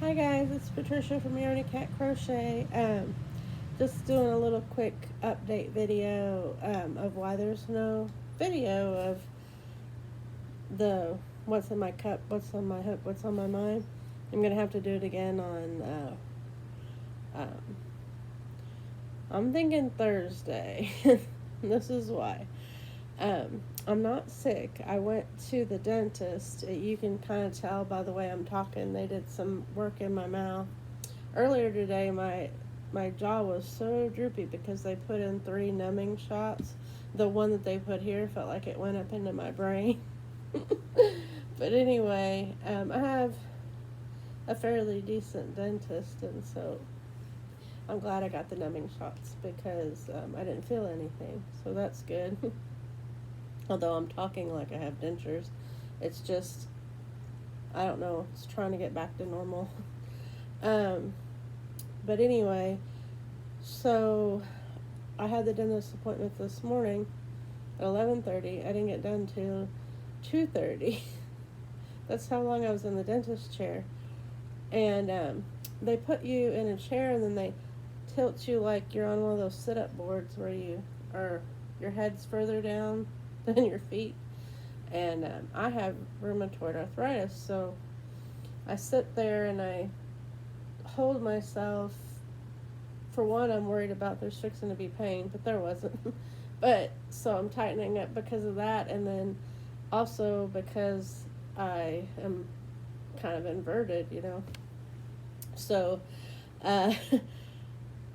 Hi guys, it's Patricia from Yarny Cat Crochet. Just doing a little quick update video of why there's no video of the what's in my cup, what's on my hook, what's on my mind. I'm gonna have to do it again on. Um, I'm thinking Thursday. This is why. I'm not sick. I went to the dentist. You can kind of tell by the way I'm talking. They did some work in my mouth. Earlier today, my jaw was so droopy because they put in 3 numbing shots. The one that they put here felt like it went up into my brain. But anyway, I have a fairly decent dentist, and so I'm glad I got the numbing shots because I didn't feel anything. So that's good. Although I'm talking like I have dentures, it's just, I don't know, it's trying to get back to normal. But anyway, so I had the dentist appointment this morning at 11:30. I didn't get done till 2:30. That's how long I was in the dentist chair. And they put you in a chair and then they tilt you like you're on one of those sit-up boards where your head's further down than your feet. And I have rheumatoid arthritis, so I sit there and I hold myself. For one, I'm worried about there's fixing to be pain, but there wasn't. But so I'm tightening up because of that, and then also because I am kind of inverted, So, uh,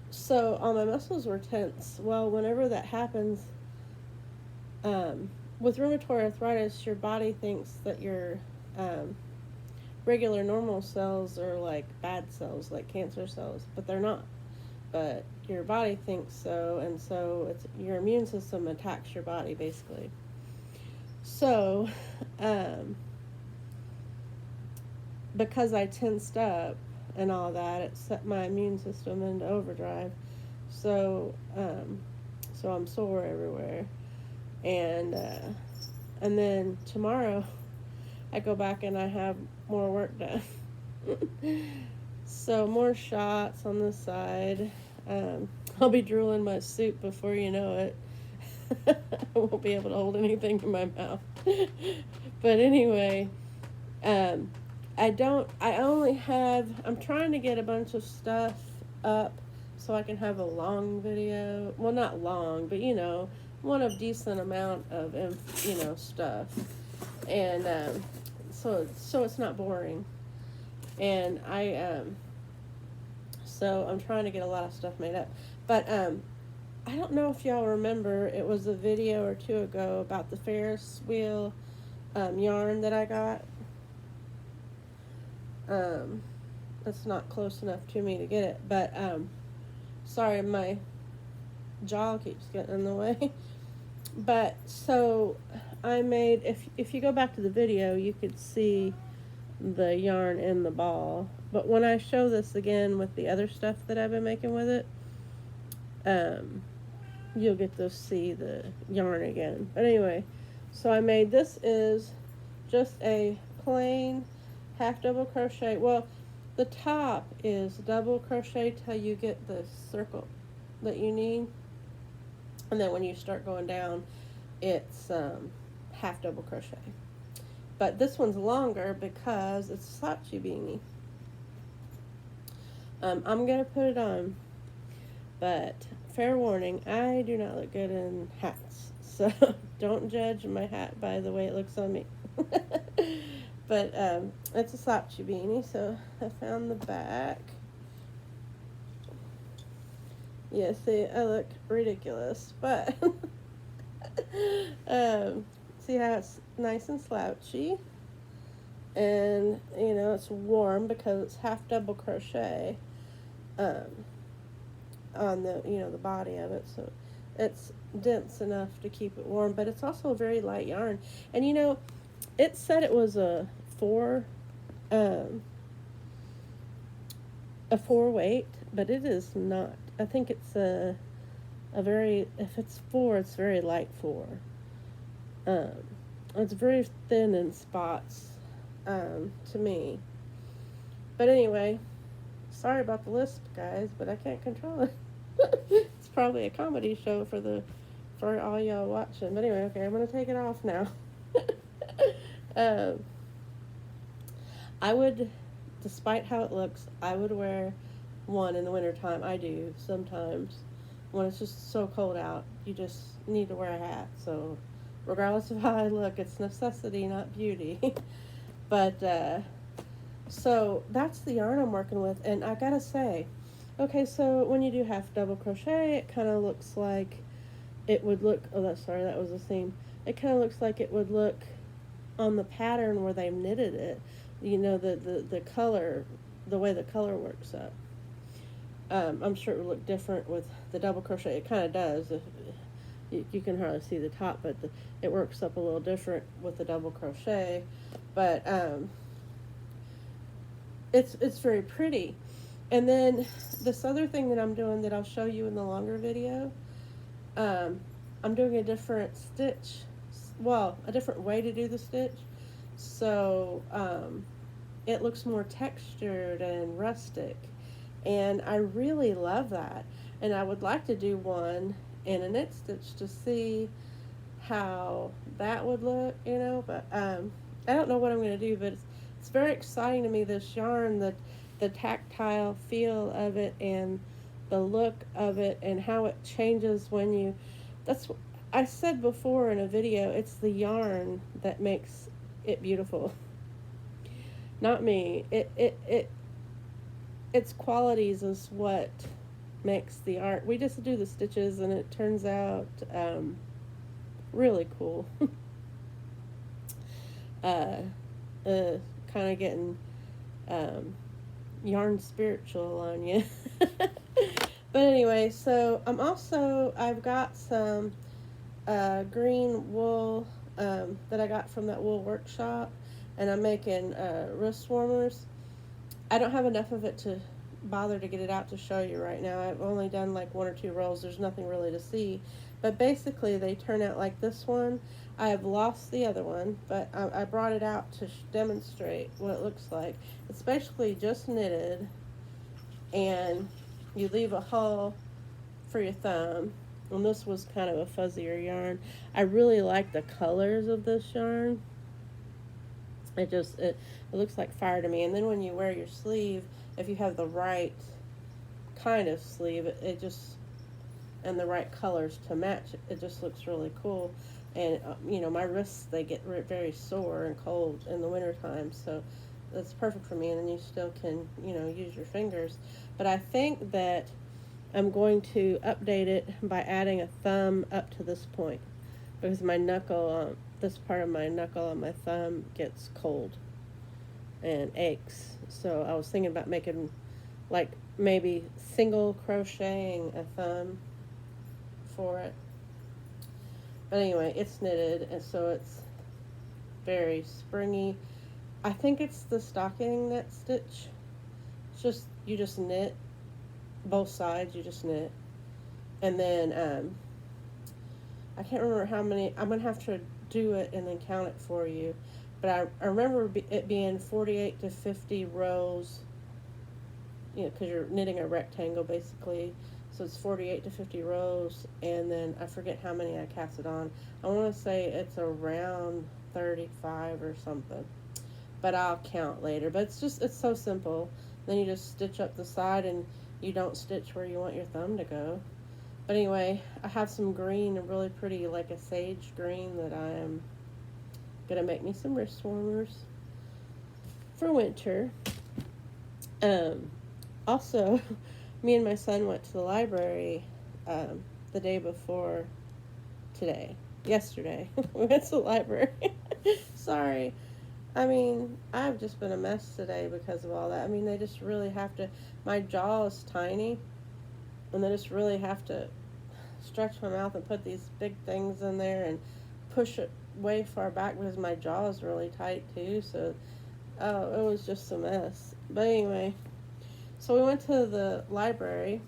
so all my muscles were tense. Well, whenever that happens, with rheumatoid arthritis, your body thinks that your regular normal cells are like bad cells, like cancer cells, but they're not. But your body thinks so, and so it's your immune system attacks your body basically. So, because I tensed up and all that, it set my immune system into overdrive. So, so I'm sore everywhere, and then tomorrow I go back and I have more work done. So more shots on the side. I'll be drooling my soup before you know it. I won't be able to hold anything in my mouth. But anyway, I'm trying to get a bunch of stuff up so I can have a long video. Well, not long, but one of decent amount of, stuff. And so it's not boring. And so I'm trying to get a lot of stuff made up. But I don't know if y'all remember, it was a video or two ago about the Ferris wheel yarn that I got. It's not close enough to me to get it, but sorry, my jaw keeps getting in the way. But so I made, if you go back to the video, you could see the yarn in the ball. But when I show this again with the other stuff that I've been making with it, you'll get to see the yarn again. But anyway, so I made, this is just a plain half double crochet. Well, the top is double crochet till you get the circle that you need, and then when you start going down, it's half double crochet. But this one's longer because it's a Saatchi beanie. I'm going to put it on, but fair warning, I do not look good in hats. So don't judge my hat by the way it looks on me. But it's a Saatchi beanie, so I found the back. Yeah, see, I look ridiculous, but see how it's nice and slouchy, and it's warm because it's half double crochet on the the body of it, so it's dense enough to keep it warm, but it's also a very light yarn. And it said it was a 4 weight, but it is not. I think it's a very, if it's 4, it's very light 4. It's very thin in spots to me. But anyway, sorry about the lisp, guys, but I can't control it. It's probably a comedy show for all y'all watching. But anyway, okay, I'm gonna take it off now. um, I would, despite how it looks, I would wear one in the wintertime. I do sometimes. When it's just so cold out, you just need to wear a hat. So, regardless of how I look, it's necessity, not beauty. But, so that's the yarn I'm working with. And I gotta say, okay, so when you do half double crochet, it kind of looks like it would look, oh, sorry, that was a seam. It kind of looks like it would look on the pattern where they knitted it. You know, the color, the way the color works up. I'm sure it would look different with the double crochet. It kind of does. You can hardly see the top, but it works up a little different with the double crochet. But it's very pretty. And then this other thing that I'm doing that I'll show you in the longer video, I'm doing a different stitch. Well, a different way to do the stitch. So it looks more textured and rustic. And I really love that. And I would like to do one in a knit stitch to see how that would look, you know. But I don't know what I'm going to do, but it's very exciting to me, this yarn, the tactile feel of it and the look of it and how it changes when you, that's, I said before in a video, it's the yarn that makes it beautiful. Not me. Its qualities is what makes the art. We just do the stitches and it turns out really cool. Kind of getting yarn spiritual on you. But anyway, so I've got some green wool that I got from that wool workshop, and I'm making wrist warmers. I don't have enough of it to bother to get it out to show you right now. I've only done like 1 or 2 rolls. There's nothing really to see. But basically they turn out like this one. I have lost the other one, but I brought it out to demonstrate what it looks like. It's basically just knitted, and you leave a hole for your thumb. And this was kind of a fuzzier yarn. I really like the colors of this yarn. It looks like fire to me. And then when you wear your sleeve, if you have the right kind of sleeve, it just, and the right colors to match, it just looks really cool. And you know, my wrists, they get very sore and cold in the wintertime, so that's perfect for me. And then you still can, you know, use your fingers. But I think that I'm going to update it by adding a thumb up to this point, because my knuckle, this part of my knuckle on my thumb gets cold and aches. So I was thinking about making, like, maybe single crocheting a thumb for it. But anyway, it's knitted, and so it's very springy. I think it's the stocking knit stitch. It's just, you just knit both sides, you just knit. And then I can't remember how many, I'm going to have to do it and then count it for you. But I remember it being 48 to 50 rows, you know, because you're knitting a rectangle basically. So it's 48 to 50 rows, and then I forget how many I cast it on. I want to say it's around 35 or something, but I'll count later. But it's so simple. Then you just stitch up the side, and you don't stitch where you want your thumb to go. But anyway, I have some green, a really pretty, like a sage green, that I am gonna make me some wrist warmers for winter. Also, me and my son went to the library the day before yesterday. We went to the library. Sorry. I mean, I've just been a mess today because of all that. I mean, they just really have to, my jaw is tiny, and they just really have to stretch my mouth and put these big things in there and push it way far back because my jaw is really tight too. So, it was just a mess. But anyway, so we went to the library,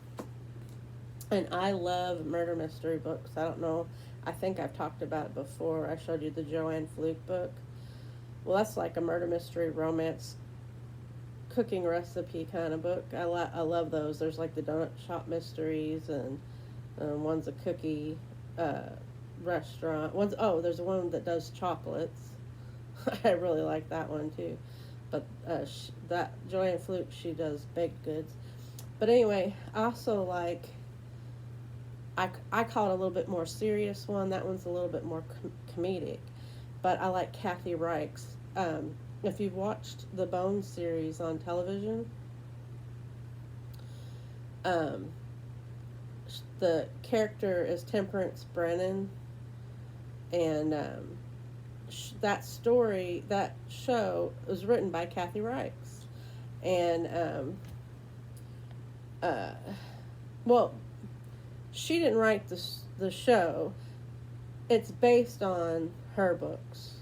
and I love murder mystery books. I don't know, I think I've talked about it before. I showed you the Joanne Fluke book. Well, that's like a murder mystery romance cooking recipe kind of book. I love those. There's like the donut shop mysteries, and one's a cookie restaurant. There's one that does chocolates. I really like that one too. But that Joanne Fluke, she does baked goods. But anyway, I also like, I call it a little bit more serious one. That one's a little bit more comedic. But I like Kathy Reichs. If you've watched the Bones series on television, the character is Temperance Brennan, and that show was written by Kathy Reichs, and well, she didn't write the show. It's based on her books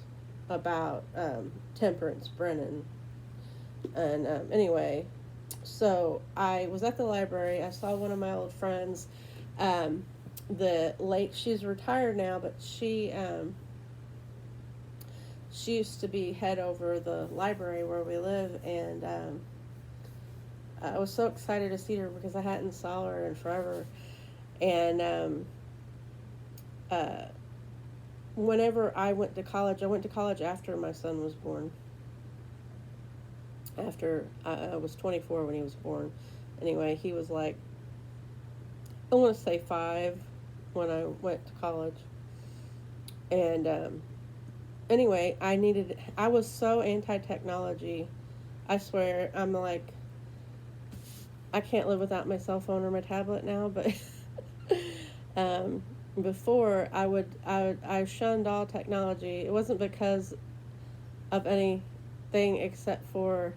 about Temperance Brennan, and anyway, so I was at the library. I saw one of my old friends. She's retired now, but she used to be head over the library where we live, and I was so excited to see her because I hadn't saw her in forever. And whenever I went to college after my son was born. After I was 24 when he was born. Anyway, he was like, I want to say 5 when I went to college. And anyway, I was so anti-technology. I swear, I'm like, I can't live without my cell phone or my tablet now, but before I shunned all technology. It wasn't because of anything except for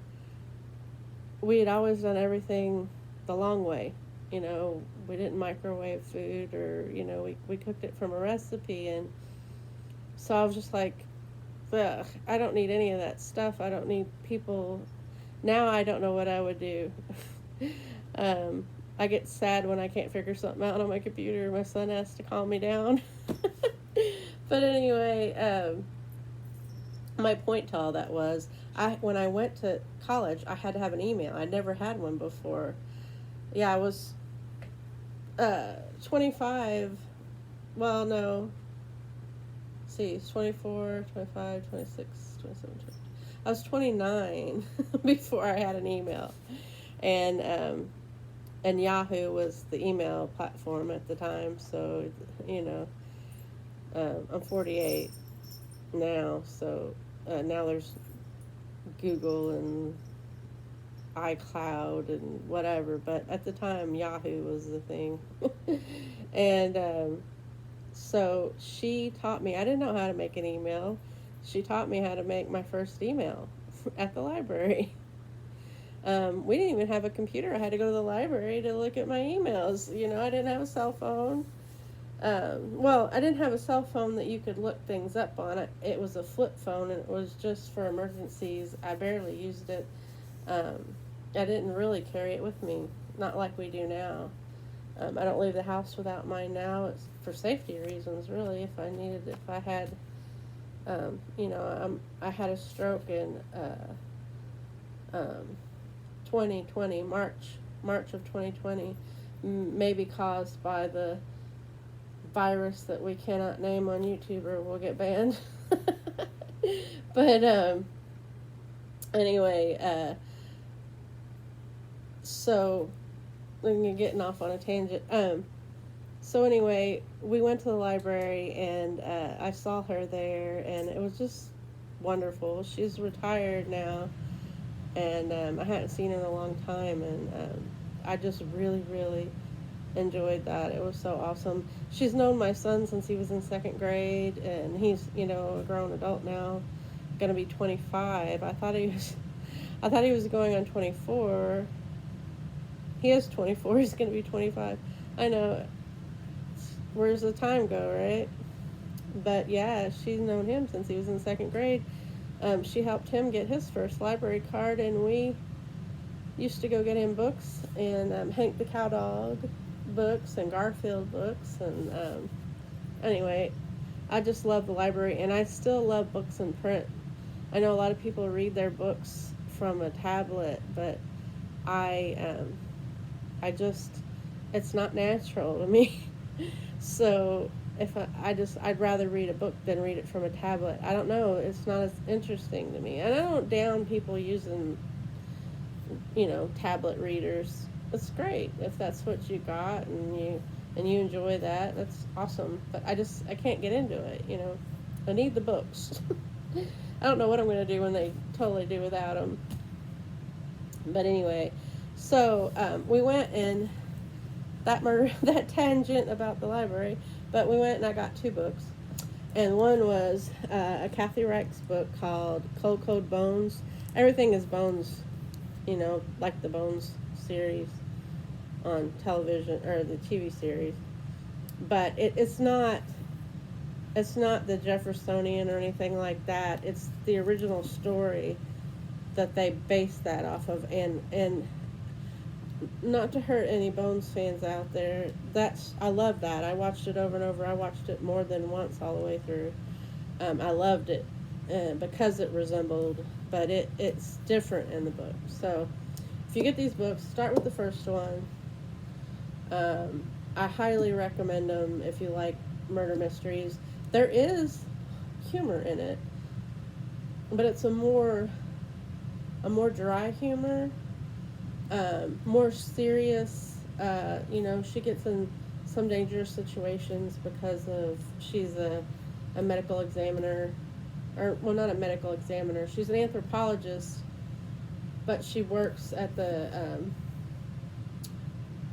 we had always done everything the long way. You know, we didn't microwave food, or, you know, we cooked it from a recipe. And so I was just like, ugh, I don't need any of that stuff. I don't need people. Now I don't know what I would do. I get sad when I can't figure something out on my computer. My son has to calm me down. But anyway, my point to all that was, when I went to college, I had to have an email. I'd never had one before. Yeah, I was 25. Well, no. Let's see, it's 24, 25, 26, 27, 28. I was 29 before I had an email. And Yahoo was the email platform at the time, so, you know, I'm 48 now, so now there's Google and iCloud and whatever, but at the time Yahoo was the thing. And so she taught me. I didn't know how to make an email. She taught me how to make my first email at the library. We didn't even have a computer. I had to go to the library to look at my emails. You know, I didn't have a cell phone. Well, I didn't have a cell phone that you could look things up on. It was a flip phone, and it was just for emergencies. I barely used it. I didn't really carry it with me, not like we do now. I don't leave the house without mine now. It's for safety reasons, really. If I had, you know, I had a stroke in 2020, March of 2020, maybe caused by the virus that we cannot name on YouTube or we'll get banned. But anyway, so we're getting off on a tangent. So anyway, we went to the library, and I saw her there, and it was just wonderful. She's retired now, and I hadn't seen her in a long time, and I just really, really enjoyed that. It was so awesome. She's known my son since he was in 2nd grade, and he's, you know, a grown adult now, gonna be 25. I thought he was going on 24. He is 24. He's gonna be 25. I know. Where's the time go, right? But yeah, she's known him since he was in 2nd grade. She helped him get his first library card, and we used to go get him books, and Hank the Cowdog books and Garfield books, and anyway, I just love the library, and I still love books in print. I know a lot of people read their books from a tablet, but I just, it's not natural to me. So if I'd rather read a book than read it from a tablet. I don't know. It's not as interesting to me. And I don't down people using, tablet readers. It's great if that's what you got and you enjoy that. That's awesome. But I can't get into it. I need the books. I don't know what I'm going to do when they totally do without them. But anyway, so we went and that tangent about the library, but we went and I got 2 books. And one was a Kathy Reichs book called Cold Cold Bones. Everything is bones, like the Bones series on television, or the TV series. But it's not the Jeffersonian or anything like that. It's the original story that they based that off of. And not to hurt any Bones fans out there, I love that. I watched it over and over. I watched it more than once all the way through. I loved it because it resembled, but it's different in the book. So if you get these books, start with the first one. I highly recommend them if you like murder mysteries. There is humor in it, but it's a more dry humor. More serious, she gets in some dangerous situations because she's a medical examiner, not a medical examiner, she's an anthropologist, but she works at the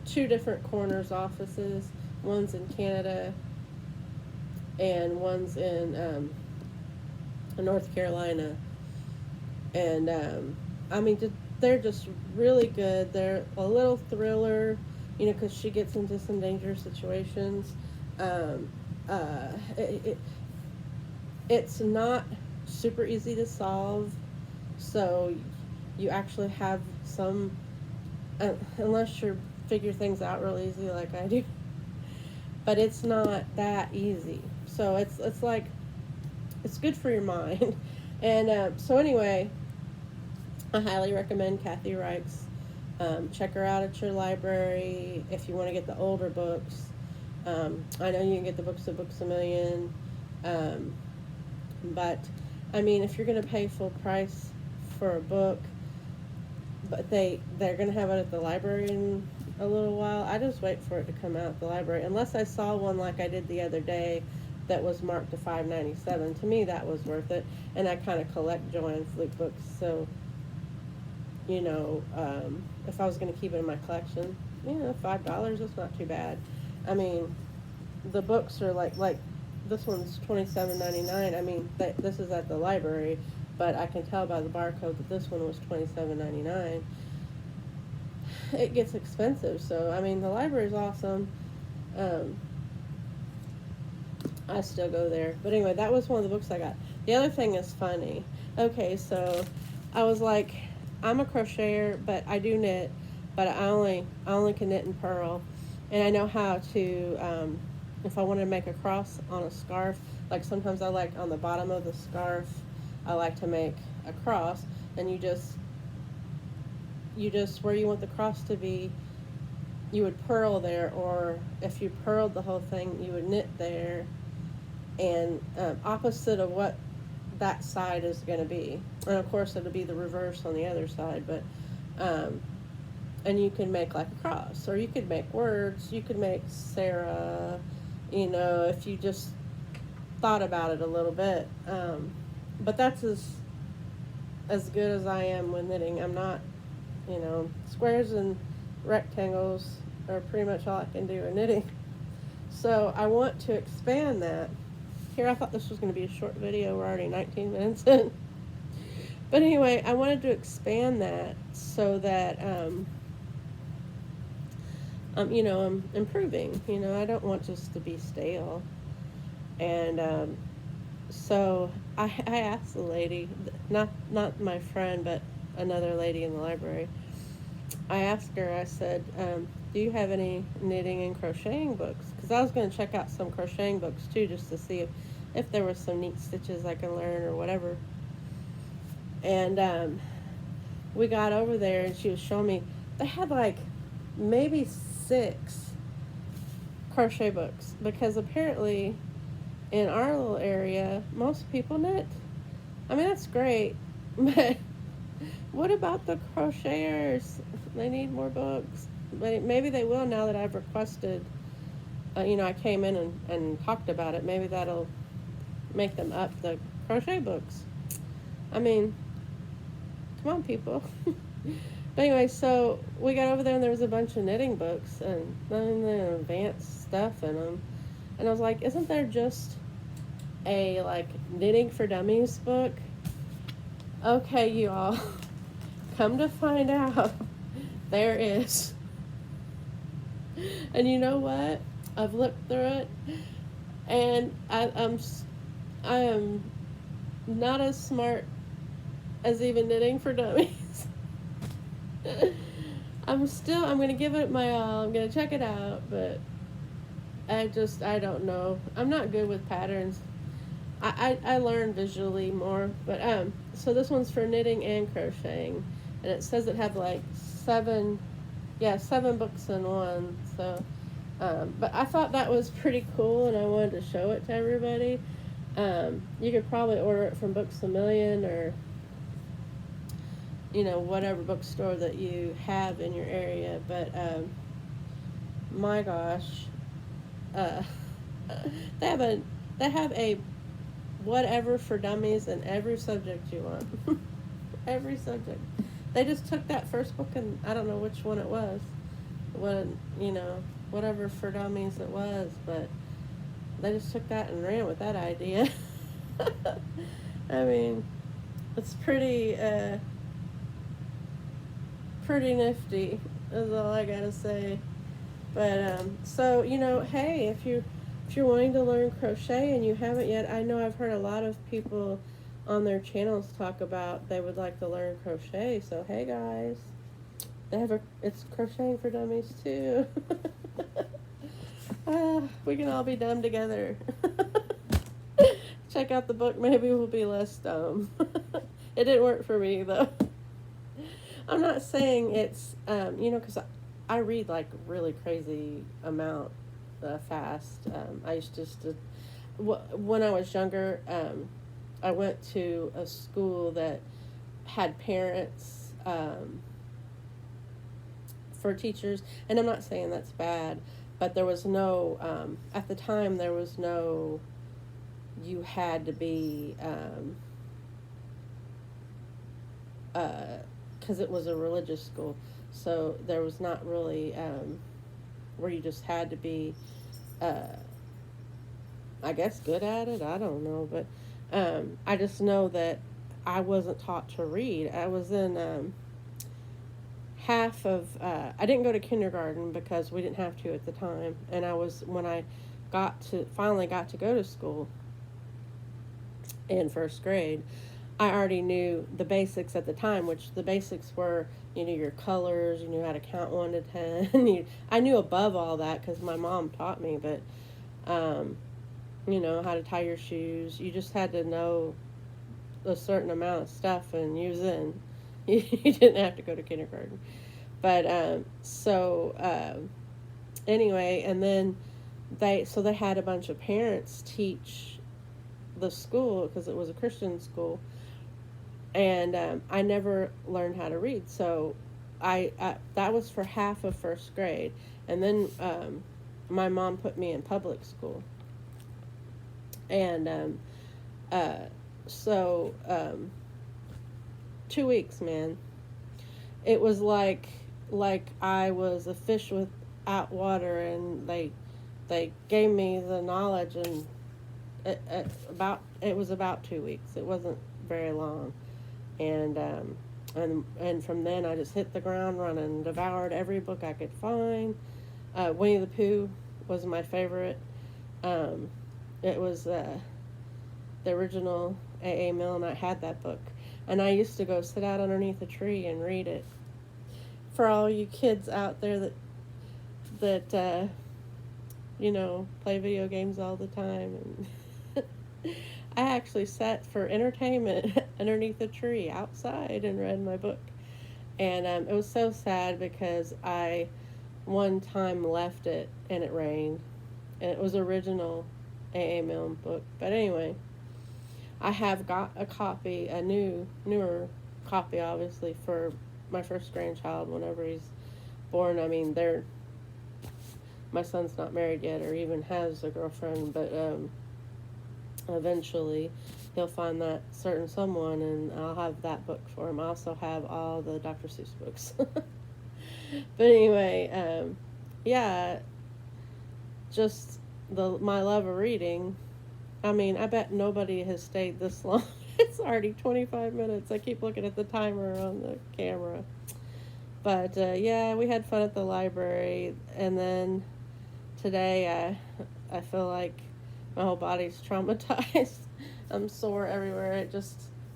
2 different coroner's offices. One's in Canada and one's in North Carolina. And they're just really good. They're a little thriller, because she gets into some dangerous situations. It's not super easy to solve, so you actually have some, unless you figure things out real easy like I do, but it's not that easy. So it's like, it's good for your mind. And so anyway, I highly recommend Kathy Reichs. Check her out at your library if you want to get the older books. I know you can get the books at Books A Million. But, if you're going to pay full price for a book, but they're going to have it at the library in a little while, I just wait for it to come out at the library. Unless I saw one like I did the other day that was marked to $5.97. To me, that was worth it. And I kind of collect Joy and Fluke books, so if I was going to keep it in my collection, $5, that's not too bad. The books are like this one's $27.99. This is at the library, but I can tell by the barcode that this one was $27.99. It gets expensive, so the library's awesome. I still go there. But anyway, that was one of the books I got. The other thing is funny. Okay, so I was like, I'm a crocheter, but I do knit, but I only can knit and purl. And I know how to, if I want to make a cross on a scarf, like sometimes I like on the bottom of the scarf, I like to make a cross, and you just where you want the cross to be, you would purl there, or if you purled the whole thing, you would knit there, and opposite of what that side is going to be. And of course it'll be the reverse on the other side, but and you can make like a cross, or you could make words, you could make Sarah, if you just thought about it a little bit. But that's as good as I am with knitting. I'm not, squares and rectangles are pretty much all I can do in knitting. So I want to expand that. Here, I thought this was going to be a short video. We're already 19 minutes in. But anyway, I wanted to expand that so that, I'm improving. I don't want just to be stale. And so I asked the lady, not my friend, but another lady in the library. I asked her, I said, do you have any knitting and crocheting books? Because I was going to check out some crocheting books too, just to see if there were some neat stitches I can learn or whatever. And we got over there and she was showing me, they had like maybe 6 crochet books, because apparently in our little area most people knit. I mean, that's great, but what about the crocheters? They need more books. But maybe they will now that I've requested. I came in and talked about it. Maybe that'll make them up the crochet books. I mean, come on, people. But anyway, so we got over there and there was a bunch of knitting books and then the advanced stuff in them. And I was like, isn't there just a like knitting for dummies book? Okay, you all. Come to find out, there is. And you know what? I've looked through it, and I am not as smart as even knitting for dummies. I'm going to give it my all. I'm going to check it out, but I don't know. I'm not good with patterns. I learn visually more, but so this one's for knitting and crocheting, and it says it have like 7 books in one. So, but I thought that was pretty cool, and I wanted to show it to everybody. You could probably order it from Books A Million or whatever bookstore that you have in your area. But my gosh, they have a whatever for dummies in every subject you want. Every subject. They just took that first book, and I don't know which one it was, whatever for dummies it was, but they just took that and ran with that idea. I mean, it's pretty nifty, is all I gotta say. But so hey, if you're wanting to learn crochet and you haven't yet, I know I've heard a lot of people on their channels talk about they would like to learn crochet. So hey guys, it's crocheting for dummies too. We can all be dumb together. Check out the book, maybe we'll be less dumb. It didn't work for me though. I'm not saying it's because I read like really crazy amount fast. I used to when I was younger, I went to a school that had parents for teachers, and I'm not saying that's bad, but there was no, at the time, there was no, you had to be, because it was a religious school, so there was not really, where you just had to be, I guess, good at it. I don't know, but I just know that I wasn't taught to read. I was in half of, I didn't go to kindergarten because we didn't have to at the time, and when I finally got to go to school in first grade, I already knew the basics at the time, which the basics were, your colors, you knew how to count 1 to 10. I knew above all that because my mom taught me, but, how to tie your shoes. You just had to know a certain amount of stuff and use in. You didn't have to go to kindergarten. But, anyway, and then they had a bunch of parents teach the school because it was a Christian school. And I never learned how to read, so I that was for half of first grade, and then my mom put me in public school, and 2 weeks, man, it was like I was a fish without water, and they gave me the knowledge, and it was about 2 weeks. It wasn't very long. And from then I just hit the ground running, devoured every book I could find. Winnie the Pooh was my favorite. It was the original A.A. Milne. I had that book, and I used to go sit out underneath a tree and read it. For all you kids out there that play video games all the time, and I actually sat for entertainment underneath a tree outside and read my book. And it was so sad because I one time left it and it rained. And it was original A.A. Milne book. But anyway, I have got a copy, a newer copy, obviously, for my first grandchild whenever he's born. I mean, my son's not married yet or even has a girlfriend, but eventually he'll find that certain someone, and I'll have that book for him. I also have all the Dr. Seuss books. But anyway, yeah, just my love of reading. I mean, I bet nobody has stayed this long. It's already 25 minutes. I keep looking at the timer on the camera. But yeah, we had fun at the library, and then today I feel like my whole body's traumatized. I'm sore everywhere.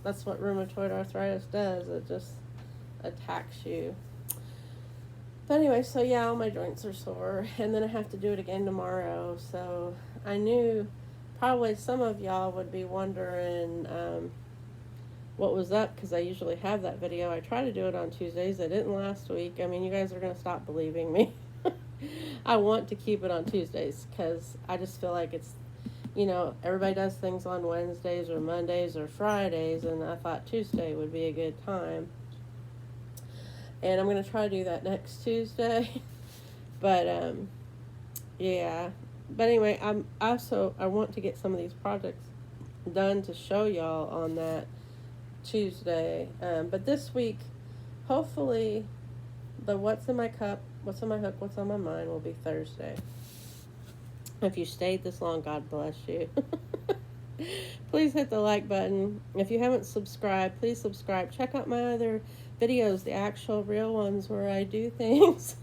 That's what rheumatoid arthritis does. It just attacks you. But anyway, so yeah, all my joints are sore, and then I have to do it again tomorrow. So I knew probably some of y'all would be wondering what was up, because I usually have that video. I try to do it on Tuesdays. I didn't last week. I mean, you guys are going to stop believing me. I want to keep it on Tuesdays because I just feel like it's, everybody does things on Wednesdays or Mondays or Fridays, and I thought Tuesday would be a good time. And I'm going to try to do that next Tuesday. But, yeah. But anyway, I want to get some of these projects done to show y'all on that Tuesday. But this week, hopefully, the what's in my cup, what's on my hook, what's on my mind will be Thursday. If you stayed this long, God bless you. Please hit the like button. If you haven't subscribed, please subscribe. Check out my other videos, the actual real ones where I do things.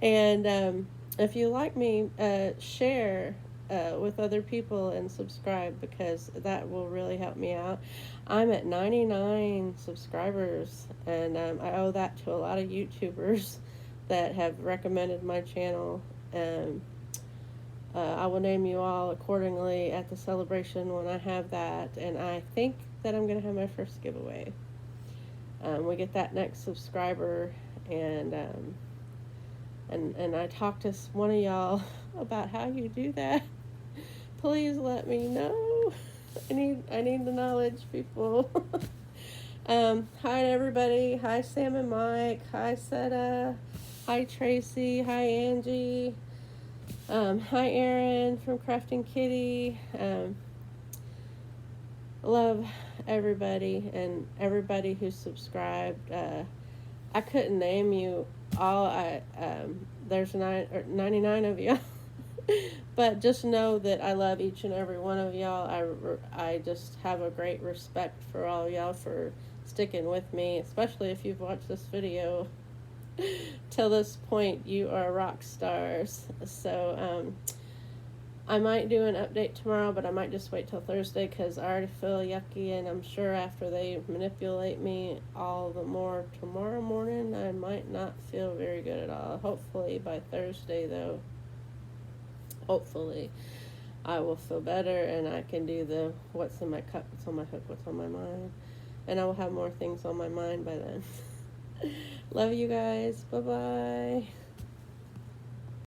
And if you like me, share with other people and subscribe, because that will really help me out. I'm at 99 subscribers, and I owe that to a lot of YouTubers that have recommended my channel. I will name you all accordingly at the celebration when I have that, and I think that I'm going to have my first giveaway. We get that next subscriber, and I talked to one of y'all about how you do that. Please let me know. I need the knowledge, people. Hi everybody. Hi Sam and Mike. Hi Seta. Hi Tracy. Hi Angie. Hi Erin from Crafting Kitty. Love everybody and everybody who subscribed. I couldn't name you all. There's 99 of you. But just know that I love each and every one of y'all. I just have a great respect for all of y'all for sticking with me, especially if you've watched this video till this point. You are rock stars. So I might do an update tomorrow, but I might just wait till Thursday because I already feel yucky, and I'm sure after they manipulate me all the more tomorrow morning, I might not feel very good at all. Hopefully by Thursday, though, hopefully I will feel better, and I can do the what's in my cup, what's on my hook, what's on my mind, and I will have more things on my mind by then. Love you guys. Bye-bye.